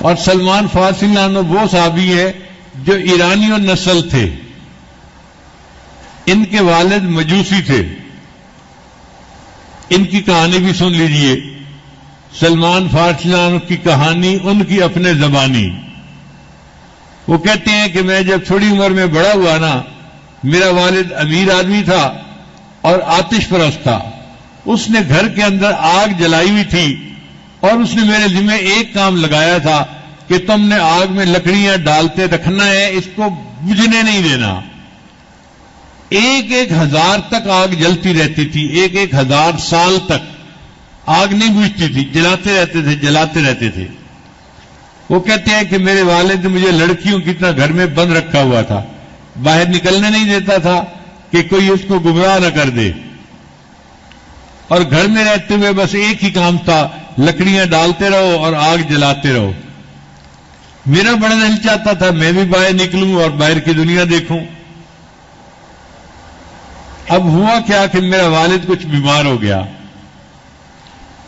اور سلمان فارسی عنہ وہ صحابی ہے جو ایرانی اور نسل تھے، ان کے والد مجوسی تھے. ان کی کہانی بھی سن لیجئے. سلمان فارسی عنہ کی کہانی ان کی اپنے زبانی. وہ کہتے ہیں کہ میں جب تھوڑی عمر میں بڑا ہوا نا، میرا والد امیر آدمی تھا اور آتش پرست تھا. اس نے گھر کے اندر آگ جلائی ہوئی تھی اور اس نے میرے ذمہ ایک کام لگایا تھا کہ تم نے آگ میں لکڑیاں ڈالتے رکھنا ہے، اس کو بجھنے نہیں دینا. 1,000 تک آگ جلتی رہتی تھی، 1,000 سال تک آگ نہیں بجھتی تھی، جلاتے رہتے تھے. وہ کہتے ہیں کہ میرے والد نے مجھے لڑکیوں کی طرح گھر میں بند رکھا ہوا تھا، باہر نکلنے نہیں دیتا تھا کہ کوئی اس کو گمراہ نہ کر دے. اور گھر میں رہتے ہوئے بس ایک ہی کام تھا، لکڑیاں ڈالتے رہو اور آگ جلاتے رہو. میرا بڑا دل چاہتا تھا میں بھی باہر نکلوں اور باہر کی دنیا دیکھوں. اب ہوا کیا کہ میرا والد کچھ بیمار ہو گیا.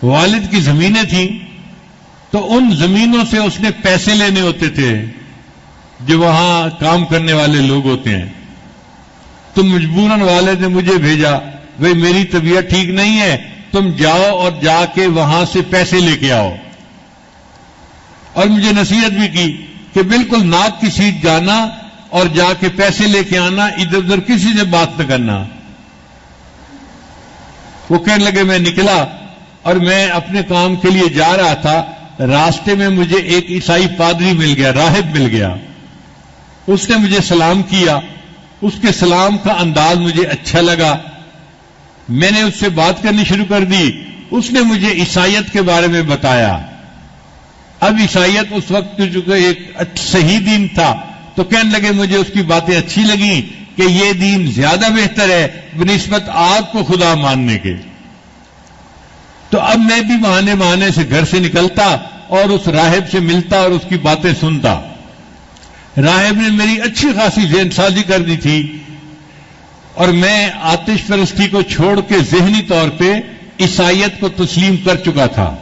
والد کی زمینیں تھیں تو ان زمینوں سے اس نے پیسے لینے ہوتے تھے جو وہاں کام کرنے والے لوگ ہوتے ہیں. تو مجبوراً والد نے مجھے بھیجا، بھئی میری طبیعت ٹھیک نہیں ہے، تم جاؤ اور جا کے وہاں سے پیسے لے کے آؤ. اور مجھے نصیحت بھی کی کہ بالکل ناک کی سیٹ جانا اور جا کے پیسے لے کے آنا، ادھر ادھر کسی سے بات نہ کرنا. وہ کہنے لگے میں نکلا اور میں اپنے کام کے لیے جا رہا تھا. راستے میں مجھے ایک عیسائی پادری مل گیا، راہب مل گیا. اس نے مجھے سلام کیا. اس کے سلام کا انداز مجھے اچھا لگا. میں نے اس سے بات کرنی شروع کر دی. اس نے مجھے عیسائیت کے بارے میں بتایا. اب عیسائیت اس وقت جو ایک صحیح دین تھا، تو کہنے لگے مجھے اس کی باتیں اچھی لگیں کہ یہ دین زیادہ بہتر ہے بنسبت آپ کو خدا ماننے کے. تو اب میں بھی بہانے سے گھر سے نکلتا اور اس راہب سے ملتا اور اس کی باتیں سنتا. راہب نے میری اچھی خاصی ذہن سازی کر دی تھی اور میں آتش پرستی کو چھوڑ کے ذہنی طور پہ عیسائیت کو تسلیم کر چکا تھا.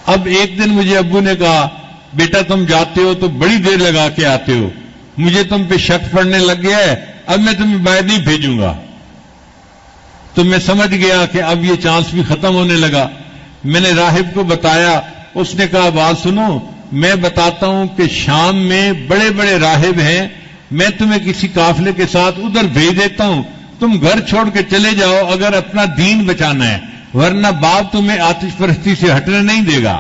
اب ایک دن مجھے ابو نے کہا بیٹا تم جاتے ہو تو بڑی دیر لگا کے آتے ہو، مجھے تم پہ شک پڑنے لگ گیا ہے، اب میں تمہیں باہر نہیں بھیجوں گا. تو میں سمجھ گیا کہ اب یہ چانس بھی ختم ہونے لگا. میں نے راہب کو بتایا. اس نے کہا بات سنو، میں بتاتا ہوں کہ شام میں بڑے بڑے راہب ہیں، میں تمہیں کسی قافلے کے ساتھ ادھر بھیج دیتا ہوں، تم گھر چھوڑ کے چلے جاؤ اگر اپنا دین بچانا ہے، ورنہ باپ تمہیں آتش پرستی سے ہٹنے نہیں دے گا.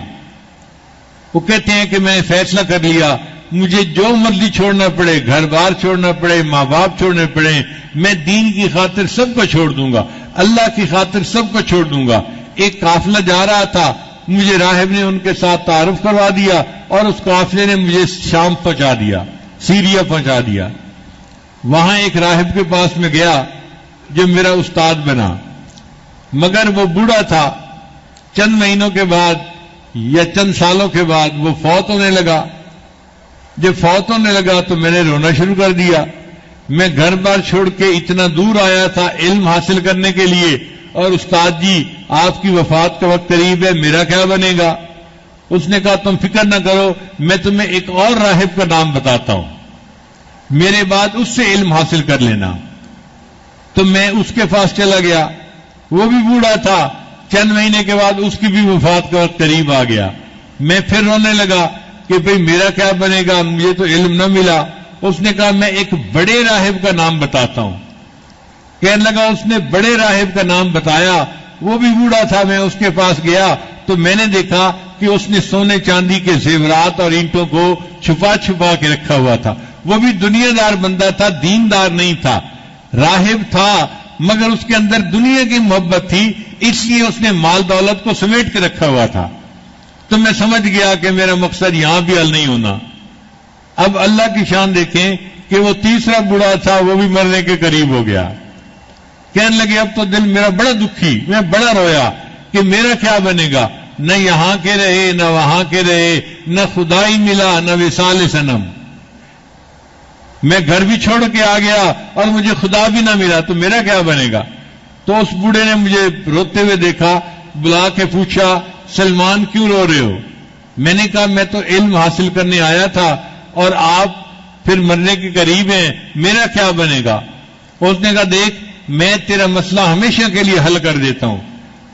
وہ کہتے ہیں کہ میں فیصلہ کر لیا، مجھے جو مرضی چھوڑنا پڑے، گھر بار چھوڑنا پڑے، ماں باپ چھوڑنے پڑے، میں دین کی خاطر سب کو چھوڑ دوں گا، اللہ کی خاطر سب کو چھوڑ دوں گا. ایک قافلہ جا رہا تھا، مجھے راہب نے ان کے ساتھ تعارف کروا دیا اور اس قافلے نے مجھے شام پہنچا دیا، سیریا پہنچا دیا. وہاں ایک راہب کے پاس میں گیا جو میرا استاد بنا، مگر وہ بوڑھا تھا. چند مہینوں کے بعد یا چند سالوں کے بعد وہ فوت ہونے لگا. جب فوت ہونے لگا تو میں نے رونا شروع کر دیا. میں گھر بار چھوڑ کے اتنا دور آیا تھا علم حاصل کرنے کے لیے، اور استاد جی آپ کی وفات کا وقت قریب ہے، میرا کیا بنے گا؟ اس نے کہا تم فکر نہ کرو، میں تمہیں ایک اور راہب کا نام بتاتا ہوں، میرے بعد اس سے علم حاصل کر لینا. تو میں اس کے پاس چلا گیا. وہ بھی بوڑھا تھا. چند مہینے کے بعد اس کی بھی وفات کا وقت قریب آ گیا. میں پھر رونے لگا کہ بھئی میرا کیا بنے گا، مجھے تو علم نہ ملا. اس نے کہا میں ایک بڑے راہب کا نام بتاتا ہوں. کہنے لگا اس نے بڑے راہب کا نام بتایا. وہ بھی بوڑھا تھا. میں اس کے پاس گیا تو میں نے دیکھا کہ اس نے سونے چاندی کے زیورات اور اینٹوں کو چھپا چھپا کے رکھا ہوا تھا. وہ بھی دنیا دار بندہ تھا، دیندار نہیں تھا. راہب تھا مگر اس کے اندر دنیا کی محبت تھی، اس لیے اس نے مال دولت کو سمیٹ کے رکھا ہوا تھا. تو میں سمجھ گیا کہ میرا مقصد یہاں بھی حل نہیں ہونا. اب اللہ کی شان دیکھیں کہ وہ تیسرا بوڑھا تھا، وہ بھی مرنے کے قریب ہو گیا. کہنے لگے اب تو دل میرا بڑا دکھی، میں بڑا رویا کہ میرا کیا بنے گا. نہ یہاں کے رہے نہ وہاں کے رہے، نہ خدائی ملا نہ وصال صنم. میں گھر بھی چھوڑ کے آ گیا اور مجھے خدا بھی نہ ملا، تو میرا کیا بنے گا. تو اس بوڑھے نے مجھے روتے ہوئے دیکھا، بلا کے پوچھا سلمان کیوں رو رہے ہو؟ میں نے کہا میں تو علم حاصل کرنے آیا تھا اور آپ پھر مرنے کے قریب ہیں، میرا کیا بنے گا؟ اس نے کہا دیکھ میں تیرا مسئلہ ہمیشہ کے لیے حل کر دیتا ہوں،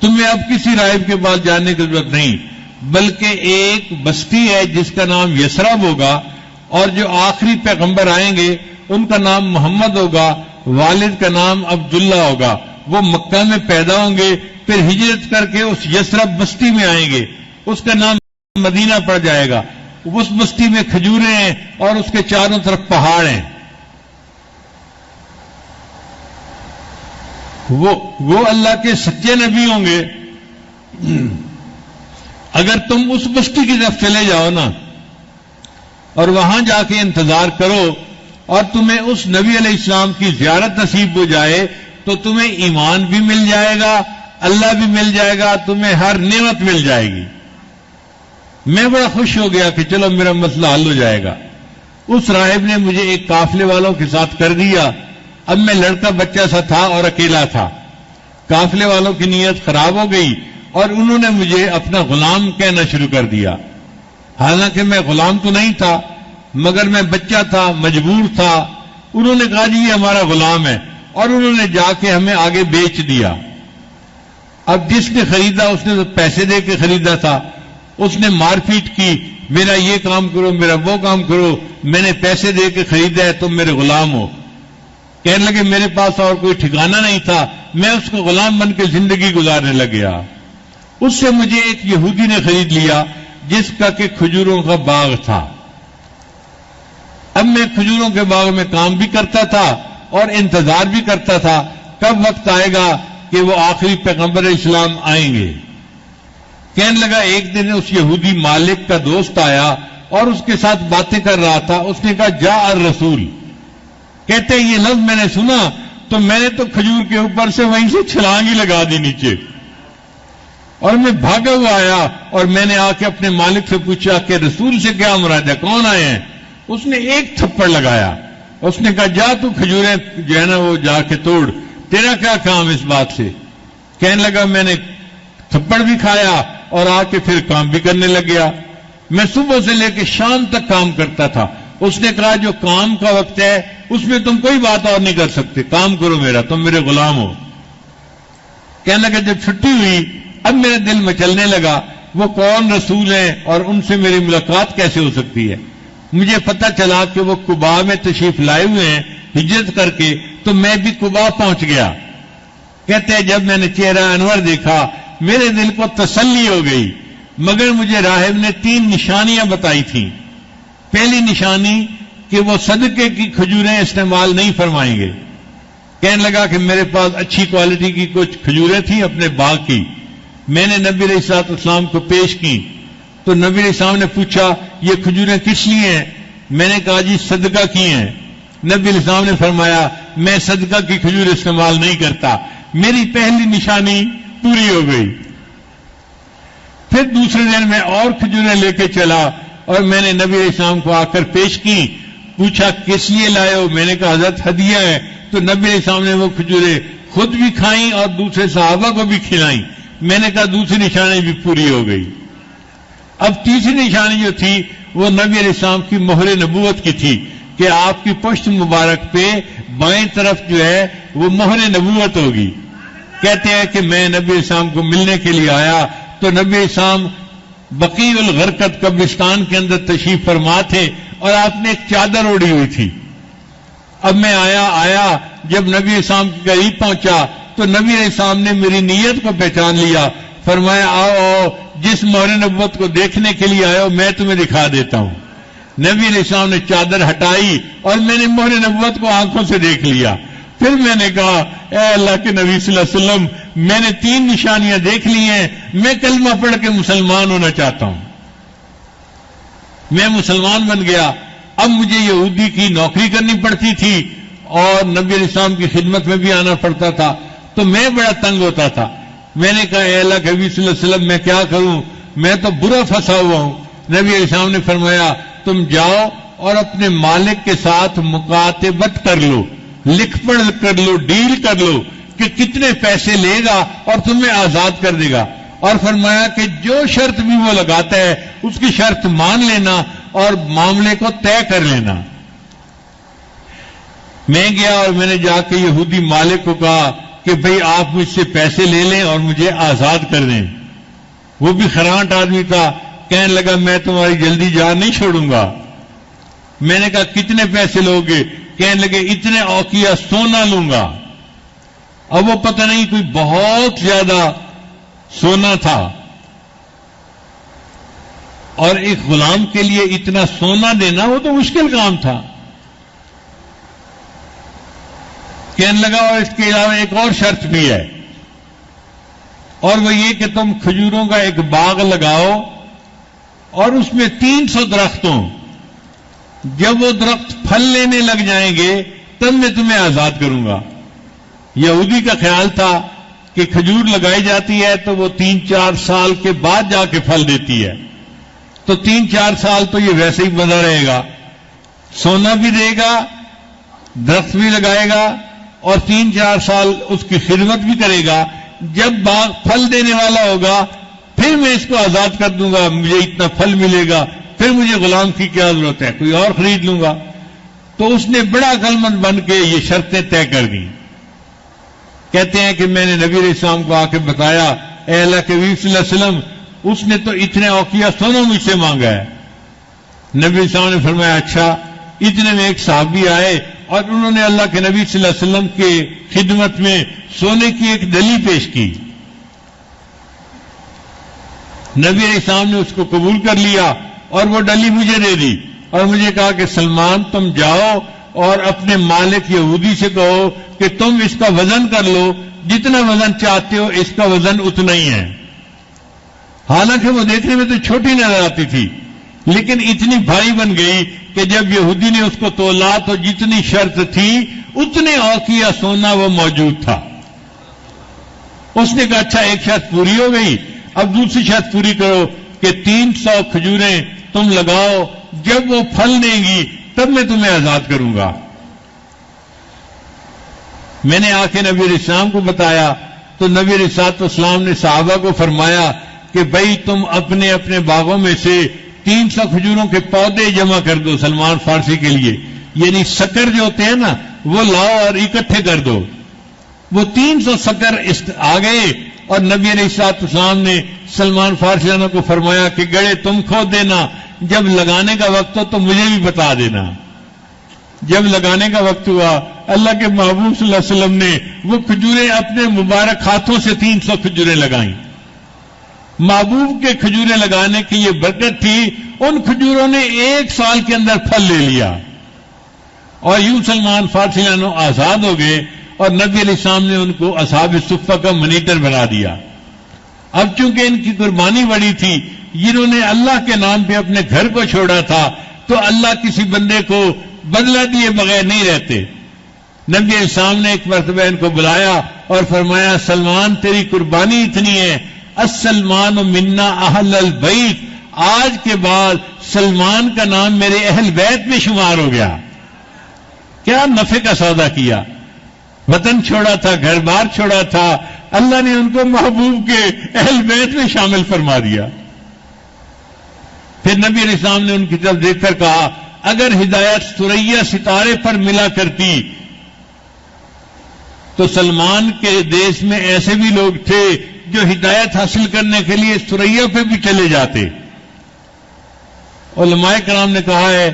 تمہیں اب کسی راہب کے پاس جانے کی ضرورت نہیں، بلکہ ایک بستی ہے جس کا نام یثرب ہوگا، اور جو آخری پیغمبر آئیں گے ان کا نام محمد ہوگا، والد کا نام عبداللہ ہوگا، وہ مکہ میں پیدا ہوں گے، پھر ہجرت کر کے اس یثرب بستی میں آئیں گے، اس کا نام مدینہ پڑ جائے گا، اس بستی میں کھجوریں ہیں اور اس کے چاروں طرف پہاڑ ہیں، وہ اللہ کے سچے نبی ہوں گے۔ اگر تم اس بستی کی طرف چلے جاؤ نا اور وہاں جا کے انتظار کرو اور تمہیں اس نبی علیہ السلام کی زیارت نصیب ہو جائے تو تمہیں ایمان بھی مل جائے گا، اللہ بھی مل جائے گا، تمہیں ہر نعمت مل جائے گی۔ میں بڑا خوش ہو گیا کہ چلو میرا مسئلہ حل ہو جائے گا۔ اس راہب نے مجھے ایک قافلے والوں کے ساتھ کر دیا۔ اب میں لڑکا بچہ سا تھا اور اکیلا تھا۔ قافلے والوں کی نیت خراب ہو گئی اور انہوں نے مجھے اپنا غلام کہنا شروع کر دیا، حالانکہ میں غلام تو نہیں تھا مگر میں بچہ تھا، مجبور تھا۔ انہوں نے کہا جی یہ ہمارا غلام ہے، اور انہوں نے جا کے ہمیں آگے بیچ دیا۔ اب جس نے خریدا اس نے تو پیسے دے کے خریدا تھا، اس نے مار پیٹ کی، میرا یہ کام کرو، میرا وہ کام کرو، میں نے پیسے دے کے خریدا ہے، تم میرے غلام ہو۔ کہنے لگے میرے پاس اور کوئی ٹھکانہ نہیں تھا، میں اس کو غلام بن کے زندگی گزارنے لگ گیا۔ اس سے مجھے ایک یہودی نے خرید لیا جس کا کہ کھجوروں کا باغ تھا۔ اب میں کھجوروں کے باغ میں کام بھی کرتا تھا اور انتظار بھی کرتا تھا کب وقت آئے گا کہ وہ آخری پیغمبر اسلام آئیں گے۔ کہنے لگا ایک دن اس یہودی مالک کا دوست آیا اور اس کے ساتھ باتیں کر رہا تھا۔ اس نے کہا جاء الرسول، کہتے یہ لفظ میں نے سنا تو میں نے تو کھجور کے اوپر سے وہیں سے چھلانگ ہی لگا دی نیچے، اور میں بھاگا ہوا آیا اور میں نے آ کے اپنے مالک سے پوچھا کہ رسول سے کیا مراد ہے، کون آئے ہیں؟ اس نے ایک تھپڑ لگایا، اس نے کہا جا تو کھجوریں جو ہے نا وہ جا کے توڑ، تیرا کیا کام اس بات سے؟ کہنے لگا میں نے تھپڑ بھی کھایا اور آ کے پھر کام بھی کرنے لگ گیا، میں صبح سے لے کے شام تک کام کرتا تھا۔ اس نے کہا جو کام کا وقت ہے اس میں تم کوئی بات اور نہیں کر سکتے، کام کرو میرا، تم میرے غلام ہو۔ کہنے لگا جب چھٹی ہوئی اب میرے دل مچلنے لگا وہ کون رسول ہیں اور ان سے میری ملاقات کیسے ہو سکتی ہے۔ مجھے پتہ چلا کہ وہ قباء میں تشریف لائے ہوئے ہیں ہجرت کر کے، تو میں بھی قباء پہنچ گیا۔ کہتے ہیں جب میں نے چہرہ انور دیکھا میرے دل کو تسلی ہو گئی، مگر مجھے راہب نے 3 نشانیاں بتائی تھیں۔ پہلی نشانی کہ وہ صدقے کی کھجوریں استعمال نہیں فرمائیں گے۔ کہنے لگا کہ میرے پاس اچھی کوالٹی کی کچھ کھجوریں تھیں اپنے باغ کی، میں نے نبی علیہ السلام کو پیش کی تو نبی علیہ السلام نے پوچھا یہ کھجوریں کس لیے ہیں؟ میں نے کہا جی صدقہ کی ہیں۔ نبی علیہ السلام نے فرمایا میں صدقہ کی کھجور استعمال نہیں کرتا۔ میری پہلی نشانی پوری ہو گئی۔ پھر دوسرے دن میں اور کھجوریں لے کے چلا اور میں نے نبی علیہ السلام کو آ کر پیش کی، پوچھا کس لیے لائے ہو؟ میں نے کہا حضرت ہدیہ ہے۔ تو نبی علیہ السلام نے وہ کھجوریں خود بھی کھائیں اور دوسرے صحابہ کو بھی کھلائیں۔ میں نے کہا دوسری نشانی بھی پوری ہو گئی۔ اب تیسری نشانی جو تھی وہ نبی علیہ السلام کی مہر نبوت کی تھی کہ آپ کی پشت مبارک پہ بائیں طرف جو ہے وہ مہر نبوت ہوگی۔ کہتے ہیں کہ میں نبی علیہ السلام کو ملنے کے لیے آیا تو نبی علیہ السلام بقیع الغرقد قبرستان کے اندر تشریف فرما تھے اور آپ نے ایک چادر اوڑھی ہوئی تھی۔ اب میں آیا جب نبی علیہ السلام کے قریب پہنچا تو نبی علیہ السلام نے میری نیت کو پہچان لیا، فرمایا آؤ جس مہر نبوت کو دیکھنے کے لیے آئے ہو میں تمہیں دکھا دیتا ہوں۔ نبی علیہ السلام نے چادر ہٹائی اور میں نے مہر نبوت کو آنکھوں سے دیکھ لیا۔ پھر میں نے کہا اے اللہ کے نبی صلی اللہ علیہ وسلم میں نے 3 نشانیاں دیکھ لی ہیں، میں کلمہ پڑھ کے مسلمان ہونا چاہتا ہوں۔ میں مسلمان بن گیا۔ اب مجھے یہودی کی نوکری کرنی پڑتی تھی اور نبی علیہ السلام کی خدمت میں بھی آنا پڑتا تھا، تو میں بڑا تنگ ہوتا تھا۔ میں نے کہا اے اللہ کے نبی صلی اللہ علیہ وسلم میں کیا کروں، میں تو برا پھنسا ہوا ہوں۔ نبی علیہ السلام نے فرمایا تم جاؤ اور اپنے مالک کے ساتھ مکاتبت کر لو، لکھ پڑھ کر لو، ڈیل کر لو کہ کتنے پیسے لے گا اور تمہیں آزاد کر دے گا۔ اور فرمایا کہ جو شرط بھی وہ لگاتا ہے اس کی شرط مان لینا اور معاملے کو طے کر لینا۔ میں گیا اور میں نے جا کے یہودی مالک کو کہا کہ بھئی آپ مجھ سے پیسے لے لیں اور مجھے آزاد کر دیں۔ وہ بھی خرانٹ آدمی تھا، کہنے لگا میں تمہاری جلدی جان نہیں چھوڑوں گا۔ میں نے کہا کتنے پیسے لوگے؟ کہنے لگے اتنے اوقیہ سونا لوں گا۔ اب وہ پتہ نہیں کوئی بہت زیادہ سونا تھا، اور ایک غلام کے لیے اتنا سونا دینا وہ تو مشکل کام تھا۔ کہنے لگا اور اس کے علاوہ ایک اور شرط بھی ہے، اور وہ یہ کہ تم کھجوروں کا ایک باغ لگاؤ اور اس میں 300 درخت ہوں، جب وہ درخت پھل لینے لگ جائیں گے تب میں تمہیں آزاد کروں گا۔ یہودی کا خیال تھا کہ کھجور لگائی جاتی ہے تو وہ 3-4 سال کے بعد جا کے پھل دیتی ہے، تو 3-4 سال تو یہ ویسے ہی بنا رہے گا، سونا بھی دے گا، درخت بھی لگائے گا، اور 3-4 سال اس کی خدمت بھی کرے گا۔ جب باغ پھل دینے والا ہوگا پھر میں اس کو آزاد کر دوں گا، مجھے اتنا پھل ملے گا، پھر مجھے غلام کی کیا ضرورت ہے، کوئی اور خرید لوں گا۔ تو اس نے بڑا عقل مند بن کے یہ شرطیں طے کر دیں۔ کہتے ہیں کہ میں نے نبی علیہ السلام کو آ کے بتایا، اے اللہ کے نبی صلی اللہ علیہ وسلم، اس نے تو اتنے اوقیہ سونا مجھ سے مانگا ہے۔ نبی علیہ السلام نے فرمایا اچھا۔ اتنے میں ایک صحابی آئے اور انہوں نے اللہ کے نبی صلی اللہ علیہ وسلم کے خدمت میں سونے کی ایک ڈلی پیش کی۔ نبی علیہ السلام نے اس کو قبول کر لیا اور وہ ڈلی مجھے دے دی، اور مجھے کہا کہ سلمان تم جاؤ اور اپنے مالک یہودی سے کہو کہ تم اس کا وزن کر لو، جتنا وزن چاہتے ہو اس کا وزن اتنا ہی ہے۔ حالانکہ وہ دیکھنے میں تو چھوٹی نظر آتی تھی، لیکن اتنی بھاری بن گئی کہ جب یہودی نے اس کو تولا تو جتنی شرط تھی اتنے اوقیہ سونا وہ موجود تھا۔ اس نے کہا اچھا ایک شرط پوری ہو گئی، اب دوسری شرط پوری کرو کہ 300 کھجوریں تم لگاؤ، جب وہ پھل دیں گی تب میں تمہیں آزاد کروں گا۔ میں نے آ کے نبی علیہ السلام کو بتایا تو نبی علیہ السلام نے صحابہ کو فرمایا کہ بھائی تم اپنے اپنے باغوں میں سے 300 کھجوروں کے پودے جمع کر دو سلمان فارسی کے لیے، یعنی سکر جو ہوتے ہیں نا وہ لاؤ اور اکٹھے کر دو۔ وہ 300 سکر آ گئے اور نبی علیہ السلام نے سلمان فارسی کو فرمایا کہ گڑے تم کھود دینا، جب لگانے کا وقت ہو تو مجھے بھی بتا دینا۔ جب لگانے کا وقت ہوا اللہ کے محبوب صلی اللہ علیہ وسلم نے وہ کھجوریں اپنے مبارک ہاتھوں سے 300 کھجوریں لگائیں۔ محبوب کے کھجوریں لگانے کی یہ برکت تھی، ان کھجوروں نے 1 سال کے اندر پھل لے لیا، اور یوں سلمان فارسی آزاد ہو گئے، اور نبی علیہ السلام نے ان کو اصحاب صفہ کا منیٹر بنا دیا۔ اب چونکہ ان کی قربانی بڑی تھی، جنہوں نے اللہ کے نام پہ اپنے گھر کو چھوڑا تھا، تو اللہ کسی بندے کو بدلہ دیے بغیر نہیں رہتے۔ نبی علیہ السلام نے ایک مرتبہ ان کو بلایا اور فرمایا سلمان تیری قربانی اتنی ہے، السلمان منا اہل البیت، آج کے بعد سلمان کا نام میرے اہل بیت میں شمار ہو گیا۔ کیا نفع کا سودا کیا، وطن چھوڑا تھا، گھر بار چھوڑا تھا، اللہ نے ان کو محبوب کے اہل بیت میں شامل فرما دیا۔ پھر نبی علیہ السلام نے ان کی طرف دیکھ کر کہا اگر ہدایت ثریا ستارے پر ملا کرتی تو سلمان کے دیش میں ایسے بھی لوگ تھے جو ہدایت حاصل کرنے کے لیے ثریا پہ بھی چلے جاتے۔ علماء کرام نے کہا ہے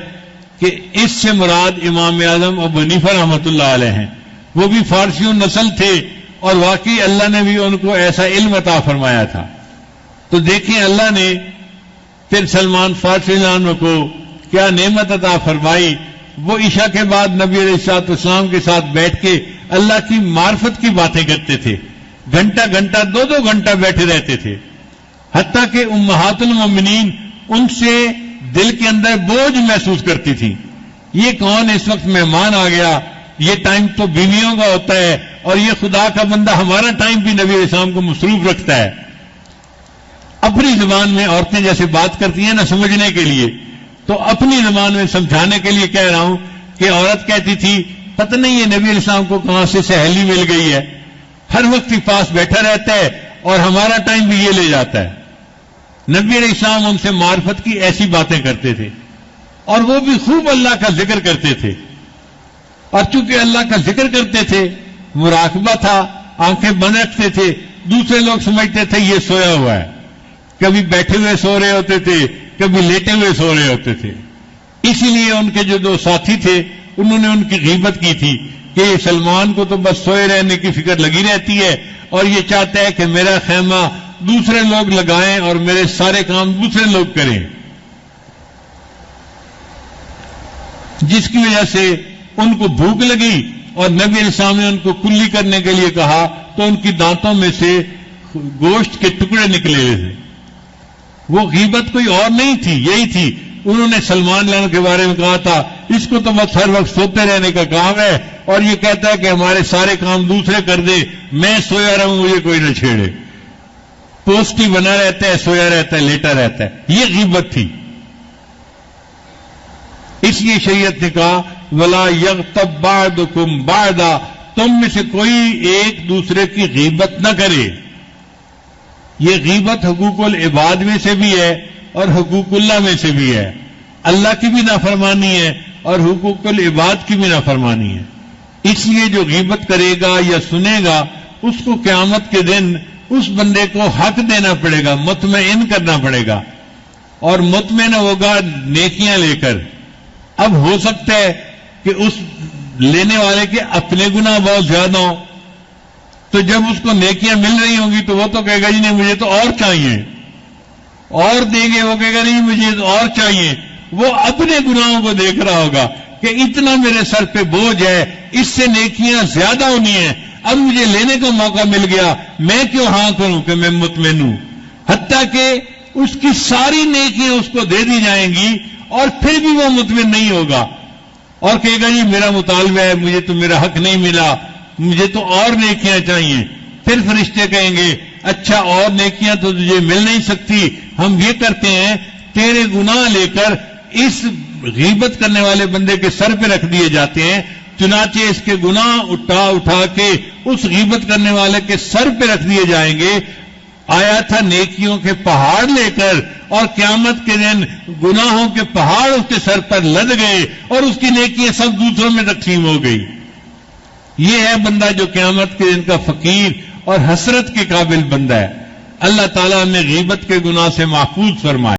کہ اس سے مراد امام اعظم ابو حنیفہ رحمۃ اللہ علیہ ہیں، وہ بھی فارسیوں نسل تھے، اور واقعی اللہ نے بھی ان کو ایسا علم عطا فرمایا تھا۔ تو دیکھیں اللہ نے پھر سلمان فارسی عنہ کو کیا نعمت عطا فرمائی۔ وہ عشاء کے بعد نبی علیہ السلام کے ساتھ بیٹھ کے اللہ کی معرفت کی باتیں کرتے تھے، گھنٹہ گھنٹہ 2-2 گھنٹہ بیٹھے رہتے تھے، حتیٰ کہ امہات المومنین ان سے دل کے اندر بوجھ محسوس کرتی تھی، یہ کون اس وقت مہمان آ گیا، یہ ٹائم تو بیویوں کا ہوتا ہے، اور یہ خدا کا بندہ ہمارا ٹائم بھی نبی علیہ السلام کو مصروف رکھتا ہے۔ اپنی زبان میں عورتیں جیسے بات کرتی ہیں نا سمجھنے کے لیے، تو اپنی زبان میں سمجھانے کے لیے کہہ رہا ہوں کہ عورت کہتی تھی پتہ نہیں یہ نبی علیہ السلام کو کہاں سے سہیلی مل گئی ہے، ہر وقت ہی پاس بیٹھا رہتا ہے اور ہمارا ٹائم بھی یہ لے جاتا ہے. نبی علیہ السلام ان سے معرفت کی ایسی باتیں کرتے تھے اور وہ بھی خوب اللہ کا ذکر کرتے تھے. اور چونکہ اللہ کا ذکر کرتے تھے، مراقبہ تھا، آنکھیں بند رکھتے تھے، دوسرے لوگ سمجھتے تھے یہ سویا ہوا ہے. کبھی بیٹھے ہوئے سو رہے ہوتے تھے، کبھی لیٹے ہوئے سو رہے ہوتے تھے. اسی لیے ان کے جو دو ساتھی تھے انہوں نے ان کی غیبت کی تھی کہ یہ سلمان کو تو بس سوئے رہنے کی فکر لگی رہتی ہے اور یہ چاہتا ہے کہ میرا خیمہ دوسرے لوگ لگائیں اور میرے سارے کام دوسرے لوگ کریں. جس کی وجہ سے ان کو بھوک لگی اور نبی علیہ السلام نے ان کو کلی کرنے کے لیے کہا تو ان کی دانتوں میں سے گوشت کے ٹکڑے نکلے تھے. وہ غیبت کوئی اور نہیں تھی، یہی تھی. انہوں نے سلمان لانا کے بارے میں کہا تھا اس کو تو بس ہر وقت سوتے رہنے کا کام ہے اور یہ کہتا ہے کہ ہمارے سارے کام دوسرے کر دے، میں سویا رہوں مجھے کوئی نہ چھیڑے. پوسٹ ہی بنا رہتا ہے، سویا رہتا ہے، لیٹا رہتا ہے. یہ غیبت تھی. اس لیے شریعت نے کہا ولا یغتب بعضکم بعضا، تم میں سے کوئی ایک دوسرے کی غیبت نہ کرے. یہ غیبت حقوق العباد میں سے بھی ہے اور حقوق اللہ میں سے بھی ہے. اللہ کی بھی نافرمانی ہے اور حقوق العباد کی بھی نافرمانی ہے. اس لیے جو غیبت کرے گا یا سنے گا اس کو قیامت کے دن اس بندے کو حق دینا پڑے گا، مطمئن کرنا پڑے گا اور مطمئن ہوگا نیکیاں لے کر. اب ہو سکتا ہے کہ اس لینے والے کے اپنے گناہ بہت زیادہ ہوں تو جب اس کو نیکیاں مل رہی ہوں گی تو وہ تو کہے گا جی نہیں مجھے تو اور چاہیے، اور دیں گے، وہ کہے گا نہیں مجھے تو اور چاہیے. وہ اپنے گناہوں کو دیکھ رہا ہوگا کہ اتنا میرے سر پہ بوجھ ہے، اس سے نیکیاں زیادہ ہونی ہیں، اب مجھے لینے کا موقع مل گیا، میں کیوں ہاں کروں کہ میں مطمئن ہوں. حتیٰ کہ اس کی ساری نیکیاں اس کو دے دی جائیں گی اور پھر بھی وہ مطمئن نہیں ہوگا اور کہے گا جی میرا مطالبہ ہے، مجھے تو میرا حق نہیں ملا، مجھے تو اور نیکیاں چاہیے. پھر فرشتے کہیں گے اچھا اور نیکیاں تو تجھے مل نہیں سکتی، ہم یہ کرتے ہیں تیرے گناہ لے کر اس غیبت کرنے والے بندے کے سر پہ رکھ دیے جاتے ہیں. چنانچہ اس کے گناہ اٹھا کے اس غیبت کرنے والے کے سر پہ رکھ دیے جائیں گے. آیا تھا نیکیوں کے پہاڑ لے کر اور قیامت کے دن گناہوں کے پہاڑ اس کے سر پر لد گئے اور اس کی نیکیاں سب دوسروں میں تقسیم ہو گئی. یہ ہے بندہ جو قیامت کے دن کا فقیر اور حسرت کے قابل بندہ ہے. اللہ تعالیٰ ہمیں غیبت کے گناہ سے محفوظ فرمائے.